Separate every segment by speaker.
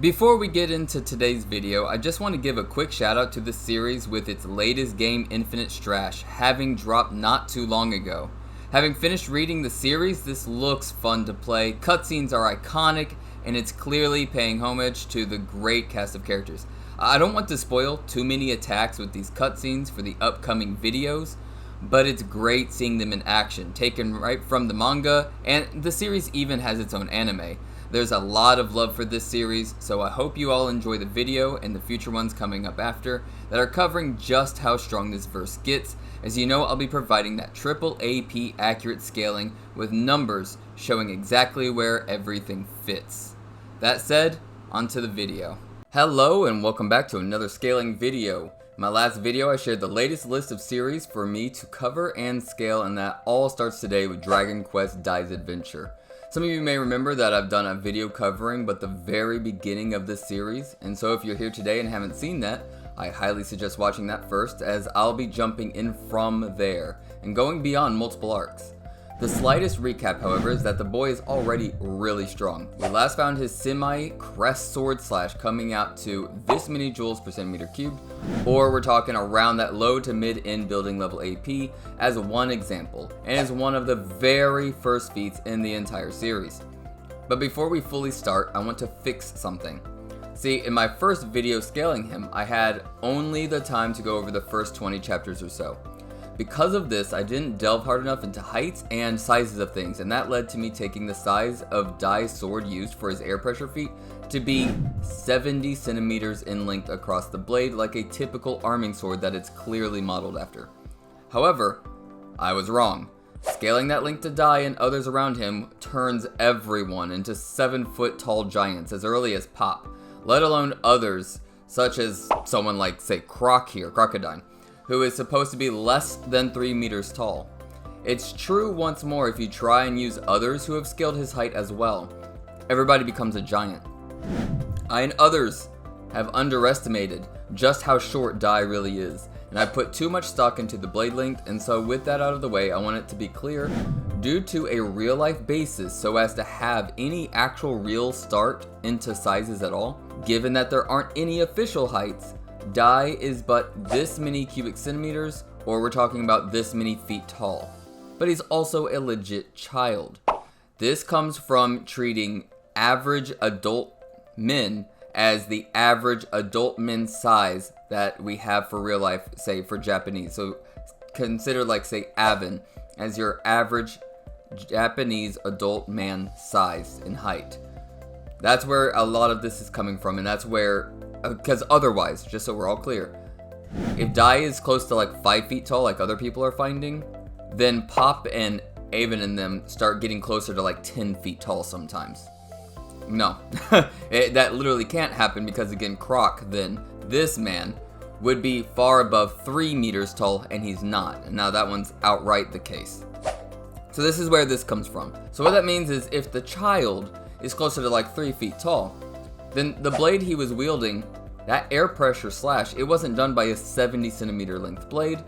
Speaker 1: Before we get into today's video, I just want to give a quick shout out to the series with its latest game, Infinite Strash, having dropped not too long ago. Having finished reading the series, this looks fun to play, cutscenes are iconic, and it's clearly paying homage to the great cast of characters. I don't want to spoil too many attacks with these cutscenes for the upcoming videos, but it's great seeing them in action, taken right from the manga, and the series even has its own anime. There's a lot of love for this series, so I hope you all enjoy the video and the future ones coming up after that are covering just how strong this verse gets. As you know, I'll be providing that triple AP accurate scaling with numbers showing exactly where everything fits. That said, onto the video. Hello and welcome back to another scaling video. In my last video I shared the latest list of series for me to cover and scale, and that all starts today with Dragon Quest Dai's Adventure. Some of you may remember that I've done a video covering but the very beginning of this series, and so if you're here today and haven't seen that, I highly suggest watching that first, as I'll be jumping in from there and going beyond multiple arcs. The slightest recap, however, is that the boy is already really strong. We last found his semi-crest sword slash coming out to this many joules per centimeter cubed, or we're talking around that low to mid-end building level AP as one example, and is one of the very first feats in the entire series. But before we fully start, I want to fix something. See, in my first video scaling him, I had only the time to go over the first 20 chapters or so. Because of this, I didn't delve hard enough into heights and sizes of things, and that led to me taking the size of Dai's sword used for his air pressure feat to be 70 centimeters in length across the blade, like a typical arming sword that it's clearly modeled after. However, I was wrong. Scaling that length to Dai and others around him turns everyone into 7-foot tall giants as early as Pop, let alone others such as someone like, say, Crocodile, who is supposed to be less than 3 meters tall. It's true once more if you try and use others who have scaled his height as well. Everybody becomes a giant. I and others have underestimated just how short Dai really is, and I put too much stock into the blade length, and so with that out of the way, I want it to be clear, due to a real life basis so as to have any actual real start into sizes at all, given that there aren't any official heights, Dai is but this many cubic centimeters, or we're talking about this many feet tall. But he's also a legit child. This comes from treating average adult men as the average adult men's size that we have for real life, say for Japanese. So consider like say Avon as your average Japanese adult man size in height. That's where a lot of this is coming from, and that's where, because otherwise, just so we're all clear, if Dai is close to like 5 feet tall like other people are finding, then Pop and Avon and them start getting closer to like 10 feet tall sometimes. No, that literally can't happen, because again, then this man would be far above 3 meters tall, and he's not. And now that one's outright the case. So this is where this comes from. So what that means is if the child is closer to like 3 feet tall, then the blade he was wielding, that air pressure slash, it wasn't done by a 70 centimeter length blade.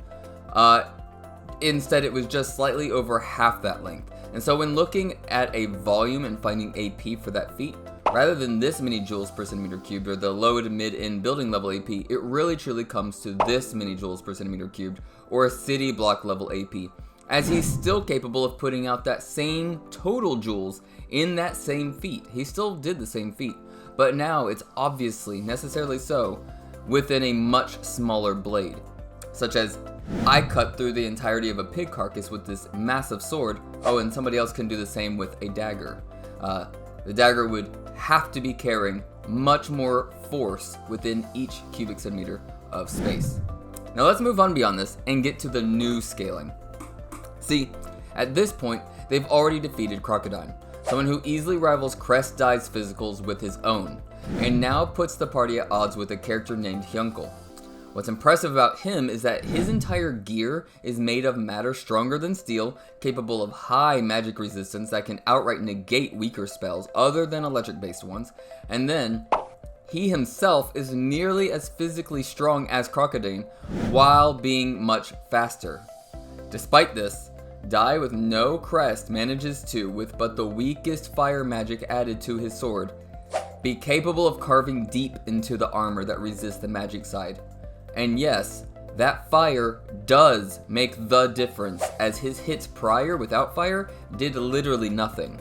Speaker 1: Instead, it was just slightly over half that length. And so when looking at a volume and finding AP for that feat, rather than this many joules per centimeter cubed or the low to mid-end building level AP, it really truly comes to this many joules per centimeter cubed, or a city block level AP, as he's still capable of putting out that same total joules in that same feat. He still did the same feat, but now it's obviously, necessarily so, within a much smaller blade. Such as, I cut through the entirety of a pig carcass with this massive sword, oh, and somebody else can do the same with a dagger. The dagger would have to be carrying much more force within each cubic centimeter of space. Now let's move on beyond this and get to the new scaling. See, at this point, they've already defeated Crocodile, someone who easily rivals Quest Dai's physicals with his own, and now puts the party at odds with a character named Hyunckel. What's impressive about him is that his entire gear is made of matter stronger than steel, capable of high magic resistance that can outright negate weaker spells other than electric based ones, and then he himself is nearly as physically strong as Crocodile while being much faster. Despite this, Dai with no crest manages to, with but the weakest fire magic added to his sword, be capable of carving deep into the armor that resists the magic side. And yes, that fire does make the difference, as his hits prior without fire did literally nothing.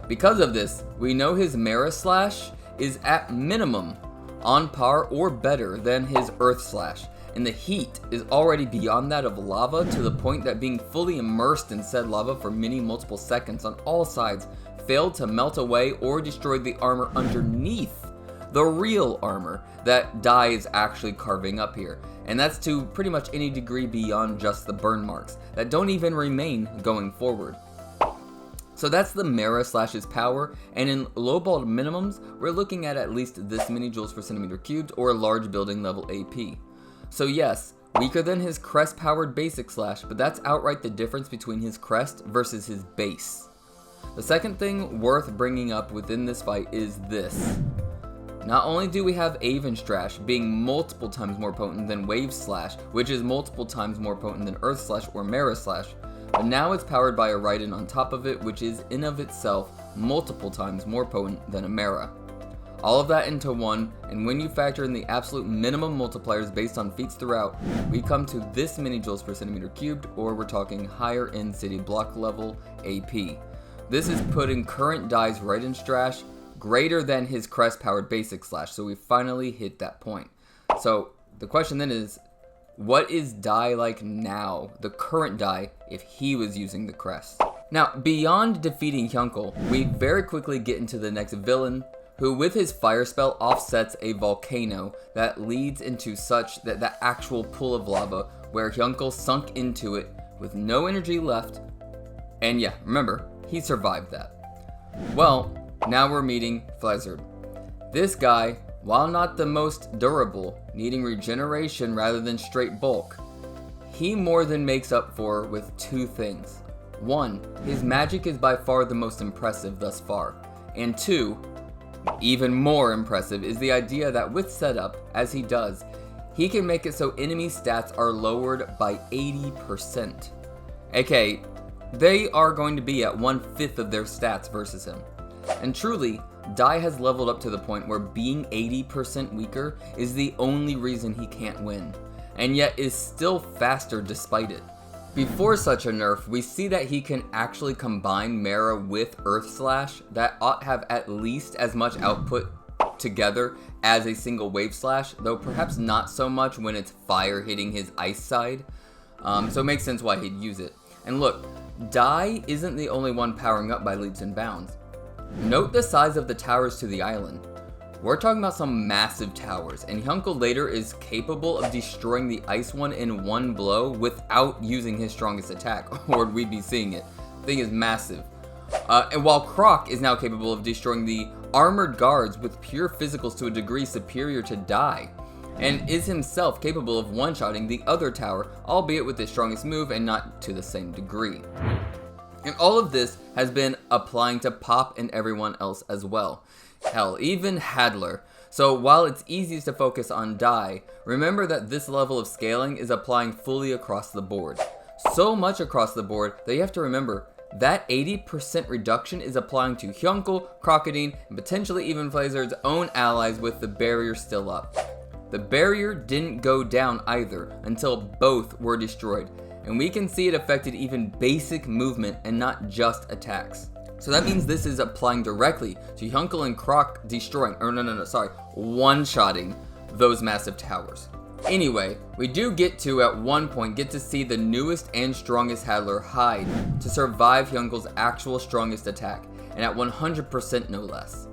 Speaker 1: Because of this, we know his Mera Slash is at minimum on par or better than his Earth Slash, and the heat is already beyond that of lava, to the point that being fully immersed in said lava for many multiple seconds on all sides failed to melt away or destroy the armor underneath the real armor that Dai is actually carving up here. And that's to pretty much any degree beyond just the burn marks that don't even remain going forward. So that's the Mera Slash's power, and in lowballed minimums, we're looking at least this many joules per centimeter cubed, or a large building level AP. So yes, weaker than his crest powered basic slash, but that's outright the difference between his crest versus his base. The second thing worth bringing up within this fight is this. Not only do we have Aven Strash being multiple times more potent than Wave Slash, which is multiple times more potent than Earth Slash or Mera Slash, but now it's powered by a Raiden on top of it, which is in of itself multiple times more potent than a Mera. All of that into one, and when you factor in the absolute minimum multipliers based on feats throughout, we come to this many joules per centimeter cubed, or we're talking higher end city block level AP. This is putting current Dai's Raiden Strash greater than his crest powered basic slash, so we finally hit that point. So the question then is, what is Dai like now, the current Dai, if he was using the crest? Now, beyond defeating Hyunckel, we very quickly get into the next villain, who with his fire spell offsets a volcano that leads into such that the actual pool of lava where Hyunckel sunk into it with no energy left. And yeah, remember, he survived that. Well, now we're meeting Flazard. This guy, while not the most durable, needing regeneration rather than straight bulk, he more than makes up for with two things. One, his magic is by far the most impressive thus far. And two, even more impressive is the idea that with setup, as he does, he can make it so enemy stats are lowered by 80%. aka, they are going to be at 1/5 of their stats versus him. And truly, Dai has leveled up to the point where being 80% weaker is the only reason he can't win, and yet is still faster despite it. Before such a nerf, we see that he can actually combine Mera with Earth Slash that ought have at least as much output together as a single Wave Slash, though perhaps not so much when it's fire hitting his ice side, so it makes sense why he'd use it. And look, Dai isn't the only one powering up by leaps and bounds. Note the size of the towers to the island. We're talking about some massive towers, and Hyunckel later is capable of destroying the ice one in one blow without using his strongest attack, or we'd be seeing it. The thing is massive. And while Croc is now capable of destroying the armored guards with pure physicals to a degree superior to Dai, and is himself capable of one-shotting the other tower, albeit with his strongest move and not to the same degree. And all of this has been applying to Pop and everyone else as well. Hell, even Hadler. So while it's easiest to focus on Dai, remember that this level of scaling is applying fully across the board. So much across the board that you have to remember that 80% reduction is applying to Hyunckel, Crocodine, and potentially even Flazard's own allies with the barrier still up. The barrier didn't go down either until both were destroyed, and we can see it affected even basic movement and not just attacks. So that means this is applying directly to Hyunckel and Croc destroying, one-shotting those massive towers. Anyway, we do get to, at one point, get to see the newest and strongest Hadler hide to survive Hyunckel's actual strongest attack, and at 100% no less.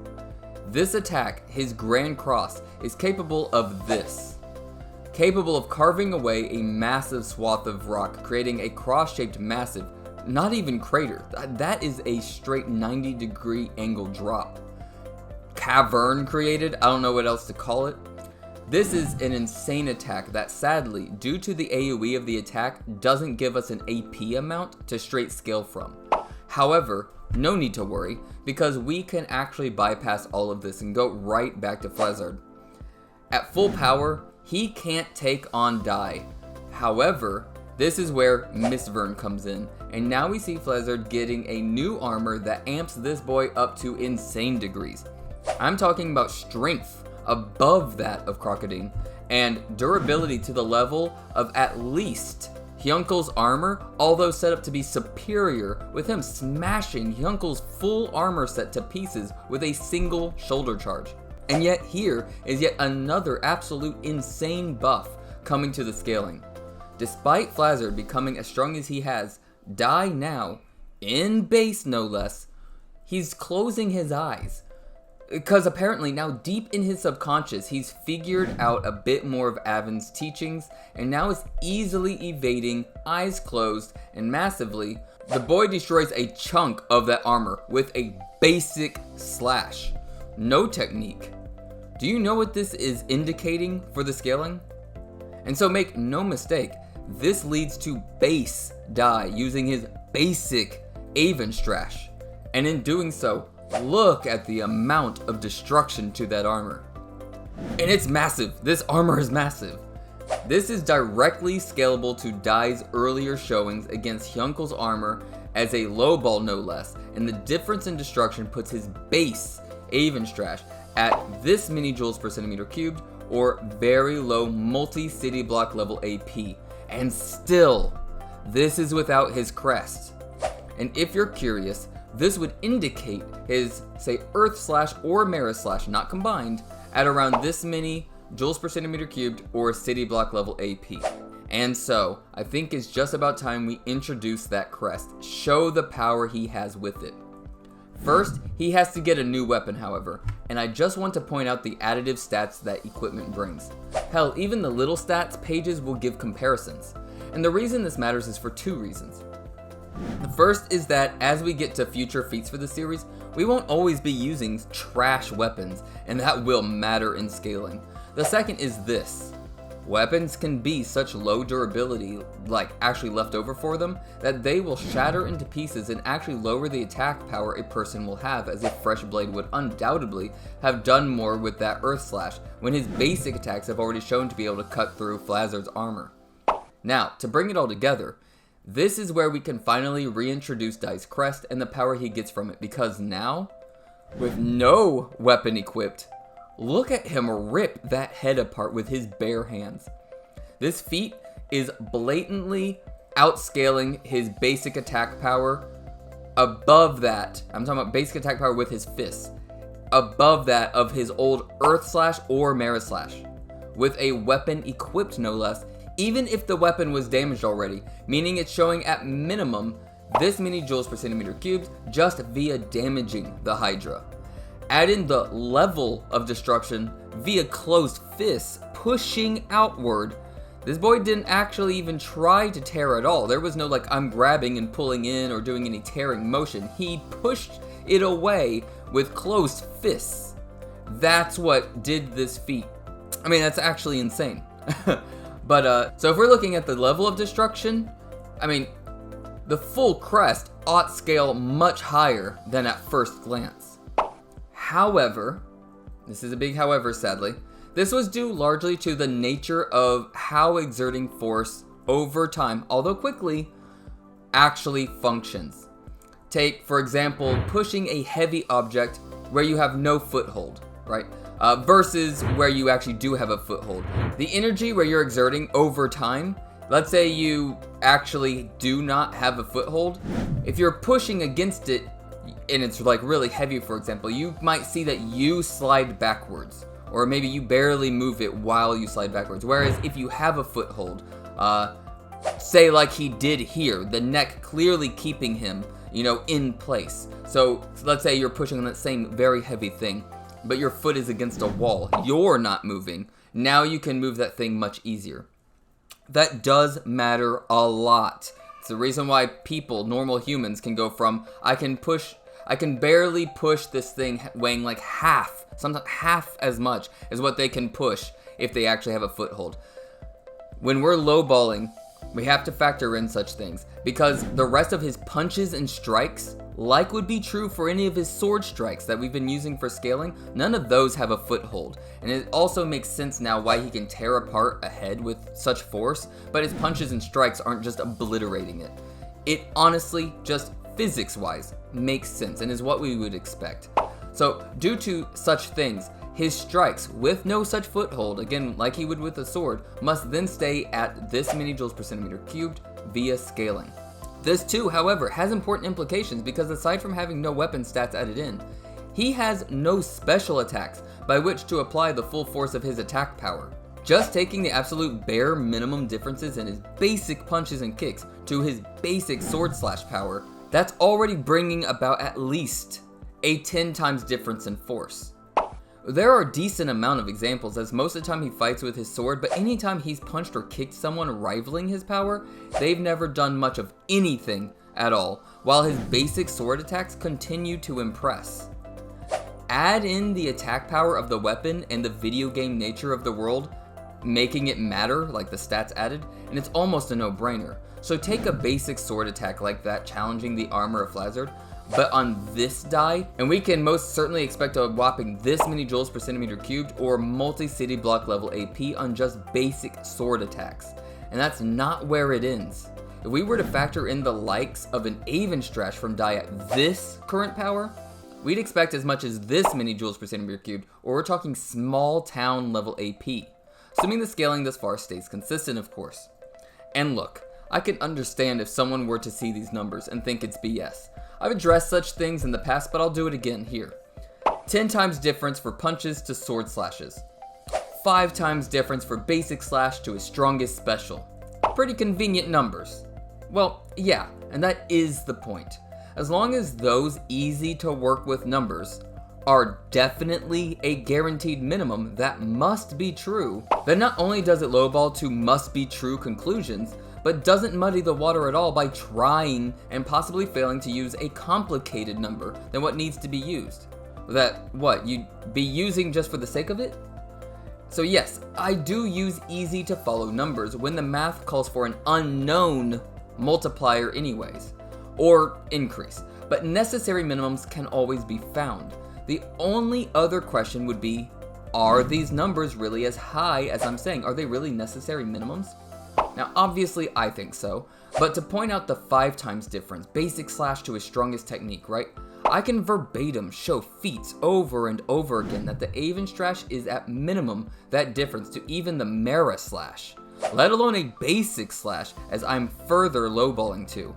Speaker 1: This attack, his Grand Cross, is capable of this. Capable of carving away a massive swath of rock, creating a cross-shaped massive, not even crater, that is a straight 90-degree angle drop. Cavern created, I don't know what else to call it. This is an insane attack that sadly, due to the AoE of the attack, doesn't give us an AP amount to straight scale from. However, no need to worry, because we can actually bypass all of this and go right back to Flazard. At full power, he can't take on Dai. However, this is where Mistburn comes in, and now we see Flazard getting a new armor that amps this boy up to insane degrees. I'm talking about strength above that of Crocodine, and durability to the level of at least Hyunckel's armor, although set up to be superior, with him smashing Hyunckel's full armor set to pieces with a single shoulder charge. And yet here is yet another absolute insane buff coming to the scaling. Despite Flazard becoming as strong as he has, Dai now, in base no less, he's closing his eyes. Because apparently now deep in his subconscious, he's figured out a bit more of Avin's teachings and now is easily evading, eyes closed, and massively, the boy destroys a chunk of that armor with a basic slash. No technique. Do you know what this is indicating for the scaling? And so make no mistake, this leads to base Dai using his basic Avon Strash. And in doing so, look at the amount of destruction to that armor. And it's massive. This armor is massive. This is directly scalable to Dai's earlier showings against Hyunckel's armor as a low ball no less, and the difference in destruction puts his base Avon Strash at this many joules per centimeter cubed or very low multi-city block level AP. And still, this is without his crest. And if you're curious, this would indicate his, say, Earth Slash or Mera Slash, not combined, at around this many joules per centimeter cubed or city block level AP. And so, I think it's just about time we introduce that crest, show the power he has with it. First, he has to get a new weapon, however, and I just want to point out the additive stats that equipment brings. Hell, even the little stats pages will give comparisons. And the reason this matters is for two reasons. The first is that as we get to future feats for the series, we won't always be using trash weapons, and that will matter in scaling. The second is this. Weapons can be such low durability, like actually left over for them, that they will shatter into pieces and actually lower the attack power a person will have, as a fresh blade would undoubtedly have done more with that Earth Slash, when his basic attacks have already shown to be able to cut through Flazard's armor. Now, to bring it all together, this is where we can finally reintroduce Dai's crest and the power he gets from it, because now, with no weapon equipped, look at him rip that head apart with his bare hands. This feat is blatantly outscaling his basic attack power above that. I'm talking about basic attack power with his fists. Above that of his old Earth Slash or Mera Slash. With a weapon equipped no less, even if the weapon was damaged already, meaning it's showing at minimum this many joules per centimeter cubed just via damaging the Hydra. Add in the level of destruction via closed fists pushing outward. This boy didn't actually even try to tear at all. There was no like I'm grabbing and pulling in or doing any tearing motion. He pushed it away with closed fists. That's what did this feat. I mean, that's actually insane. But so if we're looking at the level of destruction, I mean, the full crest ought scale much higher than at first glance. However, this is a big however sadly, this was due largely to the nature of how exerting force over time, although quickly, actually functions. Take, for example, pushing a heavy object where you have no foothold, right? Versus where you actually do have a foothold. The energy where you're exerting over time, let's say you actually do not have a foothold, if you're pushing against it and it's like really heavy, for example, you might see that you slide backwards, or maybe you barely move it while you slide backwards. Whereas if you have a foothold, say like he did here, the neck clearly keeping him, you know, in place. So let's say you're pushing on that same very heavy thing, but your foot is against a wall, you're not moving. Now you can move that thing much easier. That does matter a lot. It's the reason why people, normal humans, can go from I can barely push this thing weighing like half, sometimes half as much as what they can push if they actually have a foothold. When we're lowballing, we have to factor in such things, because the rest of his punches and strikes, like would be true for any of his sword strikes that we've been using for scaling, none of those have a foothold. And it also makes sense now why he can tear apart a head with such force, but his punches and strikes aren't just obliterating it. It honestly, just physics-wise, makes sense and is what we would expect. So due to such things, his strikes with no such foothold, again like he would with a sword, must then stay at this many joules per centimeter cubed via scaling. This too, however, has important implications because aside from having no weapon stats added in, he has no special attacks by which to apply the full force of his attack power. Just taking the absolute bare minimum differences in his basic punches and kicks to his basic sword slash power, that's already bringing about at least a 10 times difference in force. There are a decent amount of examples as most of the time he fights with his sword, but anytime he's punched or kicked someone rivaling his power, they've never done much of anything at all, while his basic sword attacks continue to impress. Add in the attack power of the weapon and the video game nature of the world, making it matter, like the stats added, and it's almost a no-brainer. So take a basic sword attack like that challenging the armor of Flazard, but on this die, and we can most certainly expect a whopping this many joules per centimeter cubed or multi-city block level AP on just basic sword attacks. And that's not where it ends. If we were to factor in the likes of an Ayyyy from die at this current power, we'd expect as much as this many joules per centimeter cubed, or we're talking small town level AP. Assuming the scaling thus far stays consistent, of course. And look, I can understand if someone were to see these numbers and think it's BS. I've addressed such things in the past, but I'll do it again here. 10 times difference for punches to sword slashes. 5 times difference for basic slash to his strongest special. Pretty convenient numbers. Well, yeah, and that is the point. As long as those easy to work with numbers are definitely a guaranteed minimum that must be true, then not only does it lowball to must be true conclusions, but doesn't muddy the water at all by trying and possibly failing to use a complicated number than what needs to be used. That, what, you'd be using just for the sake of it? So yes, I do use easy to follow numbers when the math calls for an unknown multiplier anyways, or increase, but necessary minimums can always be found. The only other question would be, are these numbers really as high as I'm saying? Are they really necessary minimums? Now obviously I think so, but to point out the 5 times difference, basic slash to his strongest technique, right? I can verbatim show feats over and over again that the Ayyyy slash is at minimum that difference to even the Mera slash, let alone a basic slash as I'm further lowballing to.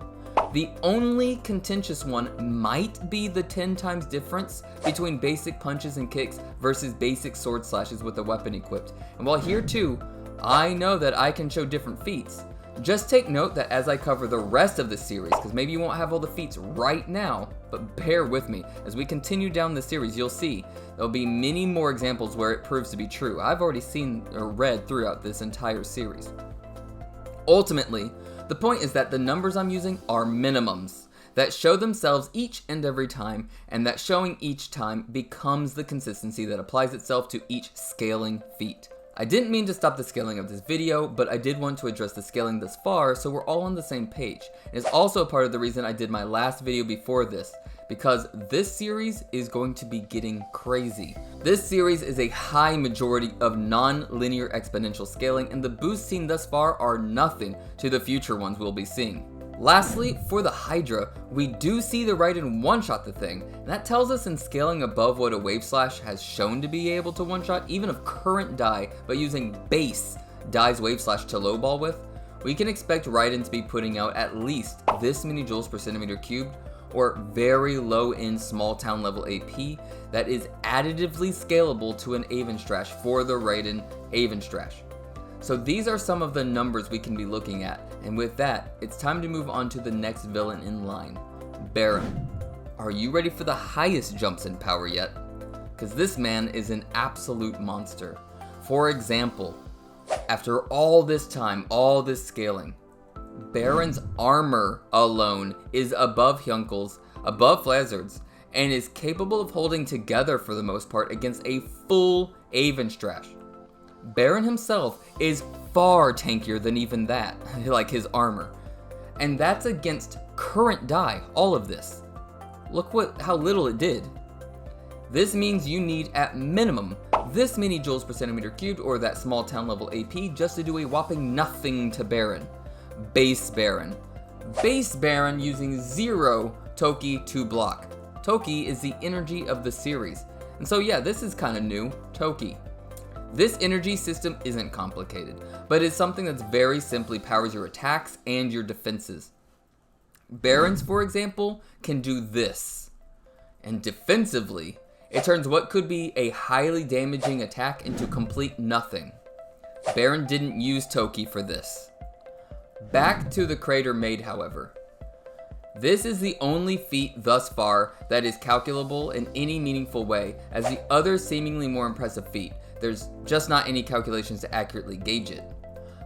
Speaker 1: The only contentious one might be the 10 times difference between basic punches and kicks versus basic sword slashes with a weapon equipped. And while here too, I know that I can show different feats. Just take note that as I cover the rest of the series, because maybe you won't have all the feats right now, but bear with me. As we continue down the series, you'll see there'll be many more examples where it proves to be true. I've already seen or read throughout this entire series. Ultimately, the point is that the numbers I'm using are minimums that show themselves each and every time, and that showing each time becomes the consistency that applies itself to each scaling feat. I didn't mean to stop the scaling of this video, but I did want to address the scaling thus far so we're all on the same page. It is also part of the reason I did my last video before this, because this series is going to be getting crazy. This series is a high majority of non-linear exponential scaling, and the boosts seen thus far are nothing to the future ones we'll be seeing. Lastly, for the Hydra, we do see the Raiden one-shot the thing, and that tells us in scaling above what a Wave Slash has shown to be able to one-shot, even of current Dai, but using base Dai's Wave Slash to lowball with, we can expect Raiden to be putting out at least this many joules per centimeter cubed, or very low-end small town level AP that is additively scalable to an Ayyyy Strash for the Raiden Ayyyy Strash. So these are some of the numbers we can be looking at, and with that, it's time to move on to the next villain in line, Baran. Are you ready for the highest jumps in power yet? Because this man is an absolute monster. For example, after all this time, all this scaling, Baran's armor alone is above Hyunckel's, above Flazard's, and is capable of holding together for the most part against a full Ayyyy Strash. Baran himself is far tankier than even that, like his armor. And that's against current Dai, all of this. Look how little it did. This means you need at minimum this many joules per centimeter cubed or that small town level AP just to do a whopping nothing to Baran. Base Baran. Base Baran using 0 Toki to block. Toki is the energy of the series. And so yeah, this is kind of new, Toki. This energy system isn't complicated, but it's something that's very simply powers your attacks and your defenses. Barons, for example, can do this. And defensively, it turns what could be a highly damaging attack into complete nothing. Baran didn't use Toki for this. Back to the Crater Maid, however. This is the only feat thus far that is calculable in any meaningful way, as the other seemingly more impressive feat, there's just not any calculations to accurately gauge it.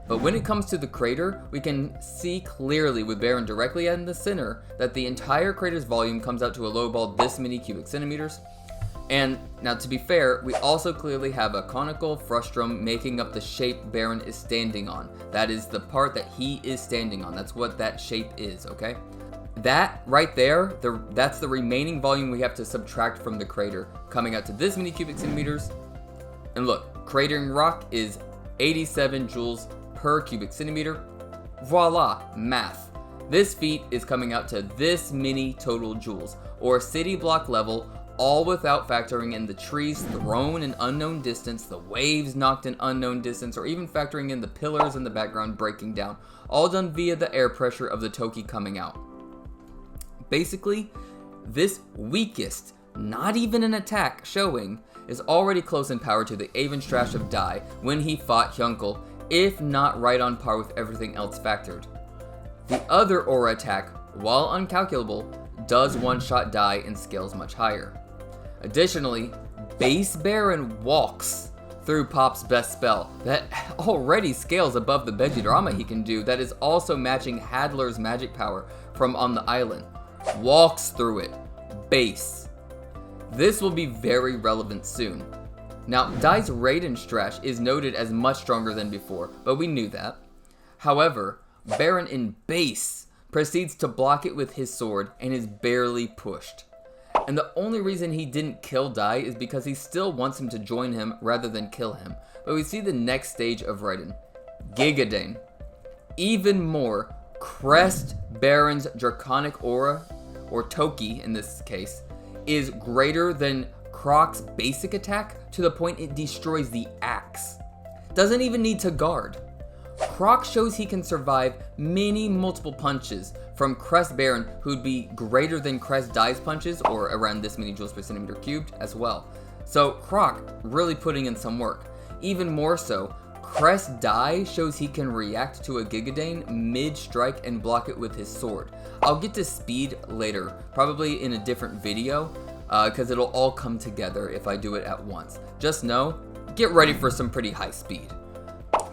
Speaker 1: But when it comes to the crater, we can see clearly with Baran directly in the center that the entire crater's volume comes out to a lowball this many cubic centimeters. And now, to be fair, we also clearly have a conical frustrum making up the shape Baran is standing on. That is the part that he is standing on. That's what that shape is, okay? That right there, that's the remaining volume we have to subtract from the crater, coming out to this many cubic centimeters. And look, cratering rock is 87 joules per cubic centimeter. Voila, math. This feat is coming out to this many total joules, or city block level, all without factoring in the trees thrown an unknown distance, the waves knocked an unknown distance, or even factoring in the pillars in the background breaking down, all done via the air pressure of the Toki coming out. Basically, this weakest, not even an attack showing, is already close in power to the Ayyyy of Dai when he fought Hyunckel, if not right on par with everything else factored. The other aura attack, while uncalculable, does one-shot Dai and scales much higher. Additionally, base Baran walks through Pop's best spell that already scales above the Veggie drama he can do, that is also matching Hadler's magic power from on the island. Walks through it. Base. This will be very relevant soon. Now, Dai's Raiden Strash is noted as much stronger than before, but we knew that. However, Baran in base proceeds to block it with his sword and is barely pushed. And the only reason he didn't kill Dai is because he still wants him to join him rather than kill him. But we see the next stage of Raiden. Gigadane. Even more, Crest Baran's Draconic Aura, or Toki in this case, is greater than Croc's basic attack to the point it destroys the axe. Doesn't even need to guard. Croc shows he can survive many multiple punches from Crest Baran, who'd be greater than Quest Dai's punches, or around this many joules per centimeter cubed as well. So Croc really putting in some work. Even more so, Quest Dai shows he can react to a Gigadane mid-strike and block it with his sword. I'll get to speed later, probably in a different video, because it'll all come together if I do it at once. Just know, get ready for some pretty high speed.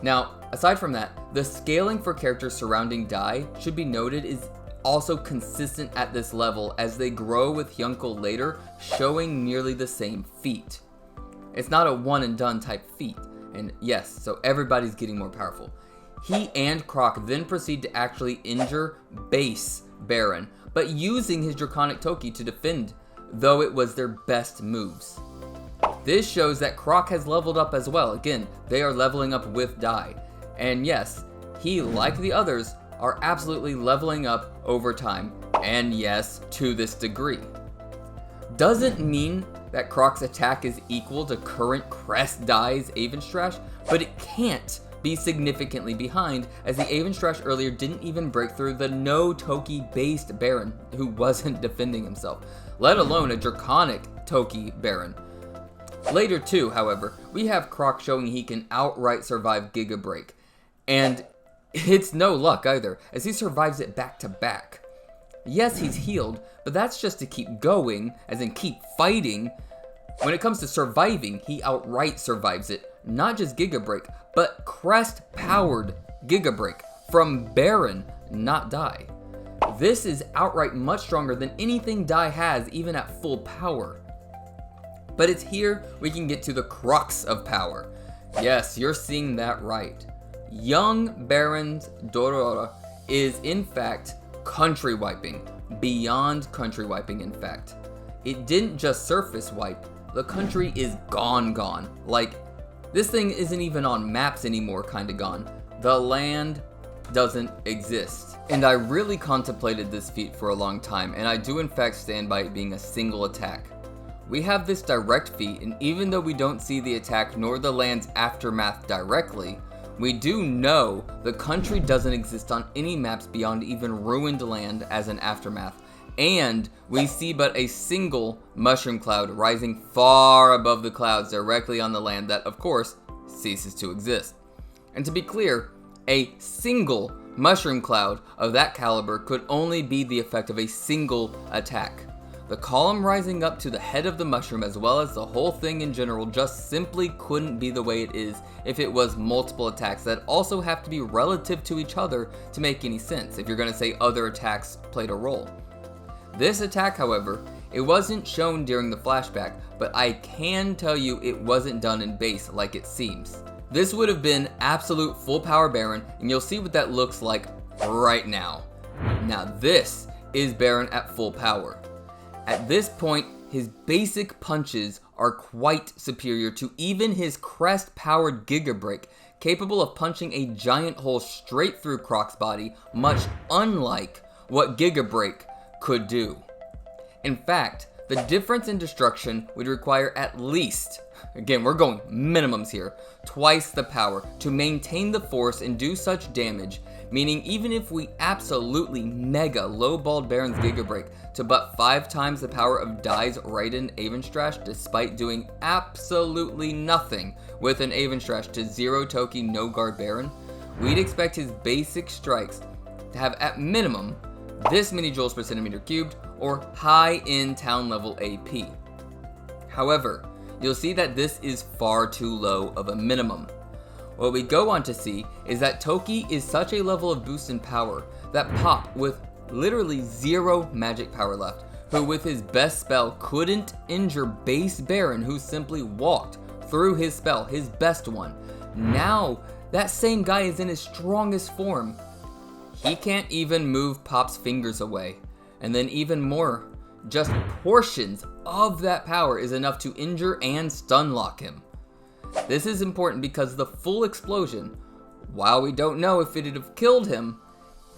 Speaker 1: Now, aside from that, the scaling for characters surrounding Dai should be noted is also consistent at this level as they grow with Hyunckel later, showing nearly the same feat. It's not a one and done type feat, and yes, so everybody's getting more powerful. He and Croc then proceed to actually injure base Baran, but using his Draconic Toki to defend, though it was their best moves. This shows that Croc has leveled up as well. Again, they are leveling up with Dai. And yes, he, like the others, are absolutely leveling up over time. And yes, to this degree. Doesn't mean that Croc's attack is equal to current Quest Dai's Ayyyy Strash, but it can't be significantly behind, as the Ayyyy Strash earlier didn't even break through the no Toki based Baran, who wasn't defending himself, let alone a Draconic Toki Baran. Later too, however, we have Croc showing he can outright survive Giga Break, and it's no luck either, as he survives it back to back. Yes, he's healed, but that's just to keep going, as in keep fighting. When it comes to surviving, he outright survives it, not just Giga Break, but crest powered Giga Break from Baran, not Dai. This is outright much stronger than anything Dai has, even at full power. But it's here we can get to the crux of power. Yes, you're seeing that right. Young Baran's Dorora is in fact country wiping, beyond country wiping in fact. It didn't just surface wipe, the country is gone. Like, this thing isn't even on maps anymore kinda gone. The land doesn't exist. And I really contemplated this feat for a long time, and I do in fact stand by it being a single attack. We have this direct feat, and even though we don't see the attack nor the land's aftermath directly, we do know the country doesn't exist on any maps beyond even ruined land as an aftermath, and we see but a single mushroom cloud rising far above the clouds directly on the land that, of course, ceases to exist. And to be clear, a single mushroom cloud of that caliber could only be the effect of a single attack. The column rising up to the head of the mushroom, as well as the whole thing in general, just simply couldn't be the way it is if it was multiple attacks that also have to be relative to each other to make any sense, if you're going to say other attacks played a role. This attack, however, it wasn't shown during the flashback, but I can tell you it wasn't done in base like it seems. This would have been absolute full power Baran, and you'll see what that looks like right now. Now this is Baran at full power. At this point, his basic punches are quite superior to even his crest powered Giga Break, capable of punching a giant hole straight through Croc's body, much unlike what Giga Break could do. In fact, the difference in destruction would require at least, again we're going minimums here, twice the power to maintain the force and do such damage, meaning even if we absolutely mega lowballed Baran's Giga Break to but 5 times the power of Dai's Raiden Avenstrash despite doing absolutely nothing with an Avenstrash to 0 Toki no guard Baran, we'd expect his basic strikes to have at minimum this many joules per centimeter cubed or high in town level AP. However, you'll see that this is far too low of a minimum. What we go on to see is that Toki is such a level of boost in power that Pop, with literally 0 magic power left, who with his best spell couldn't injure base Baran, who simply walked through his spell, his best one. Now, that same guy is in his strongest form. He can't even move Pop's fingers away. And then even more, just portions of that power is enough to injure and stun lock him. This is important because the full explosion, while we don't know if it'd have killed him,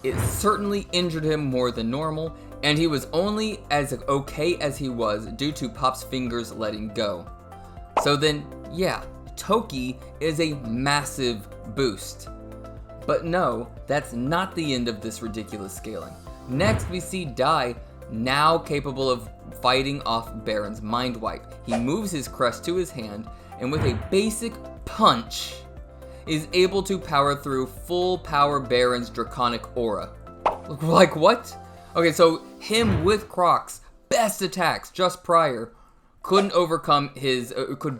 Speaker 1: it certainly injured him more than normal, and he was only as okay as he was due to Pop's fingers letting go. So then, yeah, Toki is a massive boost. But no, that's not the end of this ridiculous scaling. Next we see Dai, now capable of fighting off Baran's Mind Wipe. He moves his crest to his hand, and with a basic punch, is able to power through full power Baran's Draconic Aura. Like what? Okay, so him with Croc's best attacks just prior could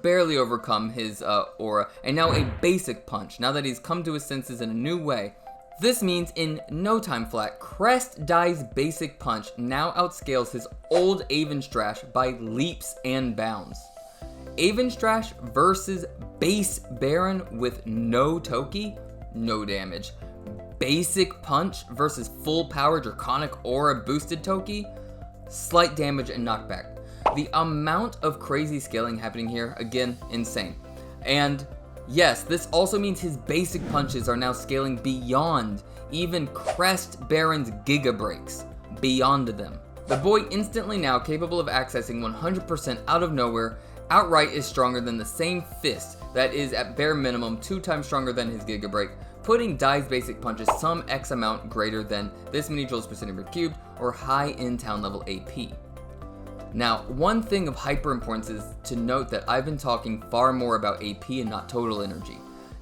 Speaker 1: barely overcome his aura, and now a basic punch, now that he's come to his senses in a new way. This means in no time flat, Quest Dai's basic punch now outscales his old Avenstrash by leaps and bounds. Avenstrash versus base Baran with no Toki, no damage. Basic punch versus full power Draconic Aura boosted Toki, slight damage and knockback. The amount of crazy scaling happening here, again, insane. And yes, this also means his basic punches are now scaling beyond even Crest Baran's Giga Breaks, beyond them. The boy instantly now capable of accessing 100% out of nowhere, outright is stronger than the same fist that is at bare minimum 2 times stronger than his Giga Break, putting Dai's basic punches some X amount greater than this many joules per centimeter cubed or high in town level AP. Now, one thing of hyper importance is to note that I've been talking far more about AP and not total energy.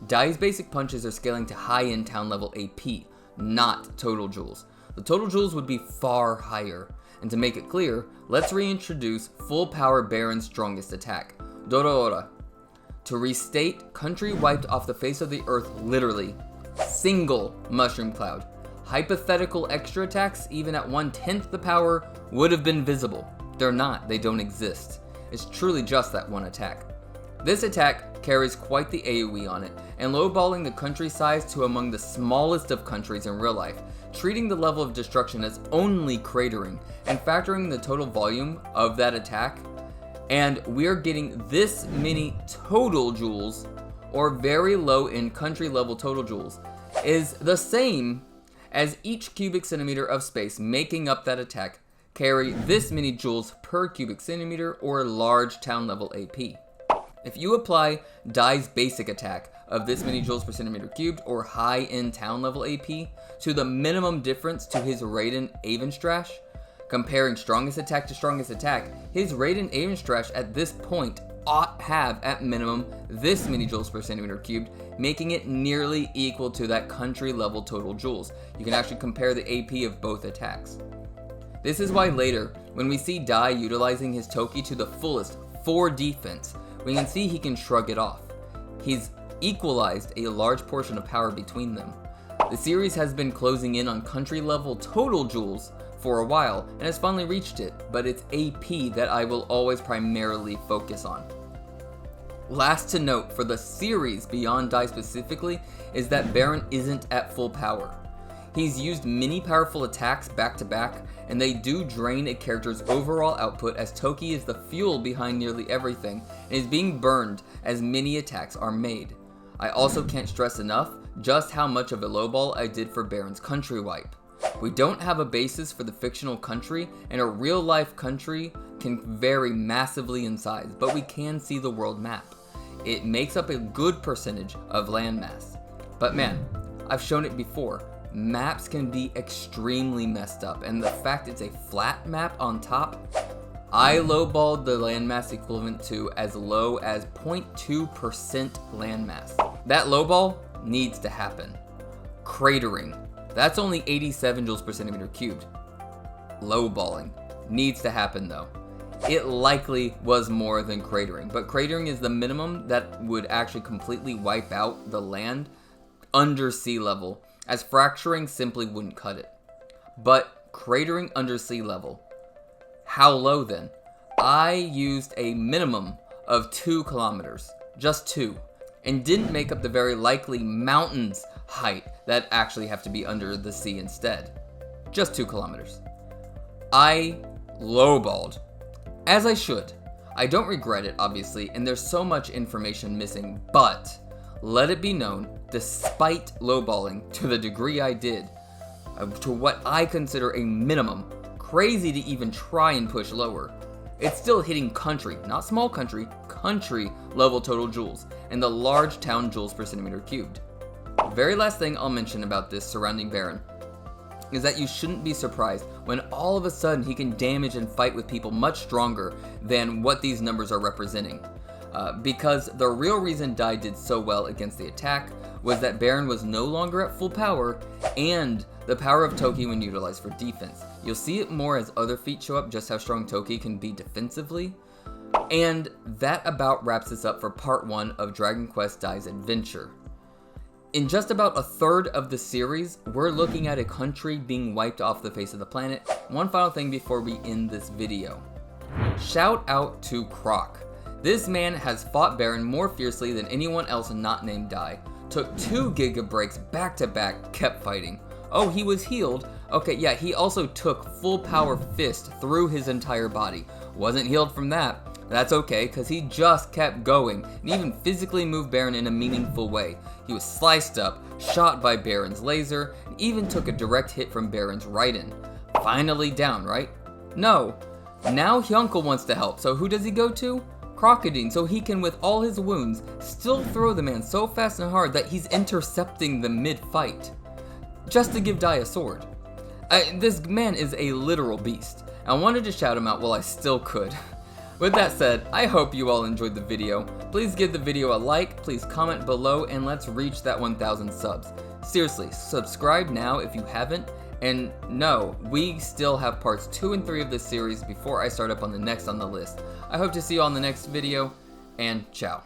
Speaker 1: Dai's basic punches are scaling to high in town level AP, not total joules. The total joules would be far higher. And to make it clear, let's reintroduce full power Baran's strongest attack, Dorora. To restate, country wiped off the face of the earth literally, single mushroom cloud. Hypothetical extra attacks, even at 1/10 the power, would have been visible. They're not, they don't exist. It's truly just that one attack. This attack carries quite the AoE on it, and lowballing the country size to among the smallest of countries in real life, treating the level of destruction as only cratering, and factoring the total volume of that attack, and we're getting this many total joules, or very low in country level total joules. is the same as each cubic centimeter of space making up that attack carry this many joules per cubic centimeter or large town level AP. If you apply Dai's basic attack of this many joules per centimeter cubed or high-end town level AP to the minimum difference to his Raiden Avenstrash, comparing strongest attack to strongest attack, his Raiden Avenstrash at this point ought have at minimum this many joules per centimeter cubed, making it nearly equal to that country level total joules. You can actually compare the AP of both attacks. This is why later, when we see Dai utilizing his Toki to the fullest for defense, we can see he can shrug it off. He's equalized a large portion of power between them. The series has been closing in on country level total joules for a while and has finally reached it, but it's AP that I will always primarily focus on. Last to note for the series beyond Dai specifically is that Baran isn't at full power. He's used many powerful attacks back to back, and they do drain a character's overall output as Toki is the fuel behind nearly everything and is being burned as many attacks are made. I also can't stress enough just how much of a lowball I did for Baran's country wipe. We don't have a basis for the fictional country, and a real life country can vary massively in size, but we can see the world map. It makes up a good percentage of landmass. But man, I've shown it before. Maps can be extremely messed up, and the fact it's a flat map on top, I lowballed the landmass equivalent to as low as 0.2% landmass. That lowball needs to happen. Cratering, that's only 87 joules per centimeter cubed. Lowballing needs to happen though. It likely was more than cratering, but cratering is the minimum that would actually completely wipe out the land under sea level, as fracturing simply wouldn't cut it. But cratering under sea level, how low then? I used a minimum of 2 kilometers, just 2, and didn't make up the very likely mountains height that actually have to be under the sea instead. Just 2 kilometers. I lowballed, as I should. I don't regret it, obviously, and there's so much information missing, but let it be known, despite lowballing to the degree I did, to what I consider a minimum, crazy to even try and push lower, it's still hitting country, not small country, country level total joules, and the large town joules per centimeter cubed. The very last thing I'll mention about this surrounding Baran is that you shouldn't be surprised when all of a sudden he can damage and fight with people much stronger than what these numbers are representing. Because the real reason Dai did so well against the attack was that Baran was no longer at full power, and the power of Toki when utilized for defense. You'll see it more as other feats show up, just how strong Toki can be defensively. And that about wraps us up for part 1 of Dragon Quest Dai's adventure. In just about a third of the series, we're looking at a country being wiped off the face of the planet. One final thing before we end this video. Shout out to Croc. This man has fought Baran more fiercely than anyone else not named Dai. Took 2 Giga breaks back to back, kept fighting. Oh, he was healed. Okay, yeah, he also took full power fist through his entire body. Wasn't healed from that. That's okay, because he just kept going and even physically moved Baran in a meaningful way. He was sliced up, shot by Baran's laser, and even took a direct hit from Baran's Raiden. Finally down, right? No. Now Hyunckel wants to help, so who does he go to? Crocodine, so he can, with all his wounds, still throw the man so fast and hard that he's intercepting the mid-fight. Just to give Dai a sword. This man is a literal beast. I wanted to shout him out while I still could. With that said, I hope you all enjoyed the video. Please give the video a like, please comment below, and let's reach that 1,000 subs. Seriously, subscribe now if you haven't, and no, we still have parts 2 and 3 of this series before I start up on the next on the list. I hope to see you all in the next video, and ciao.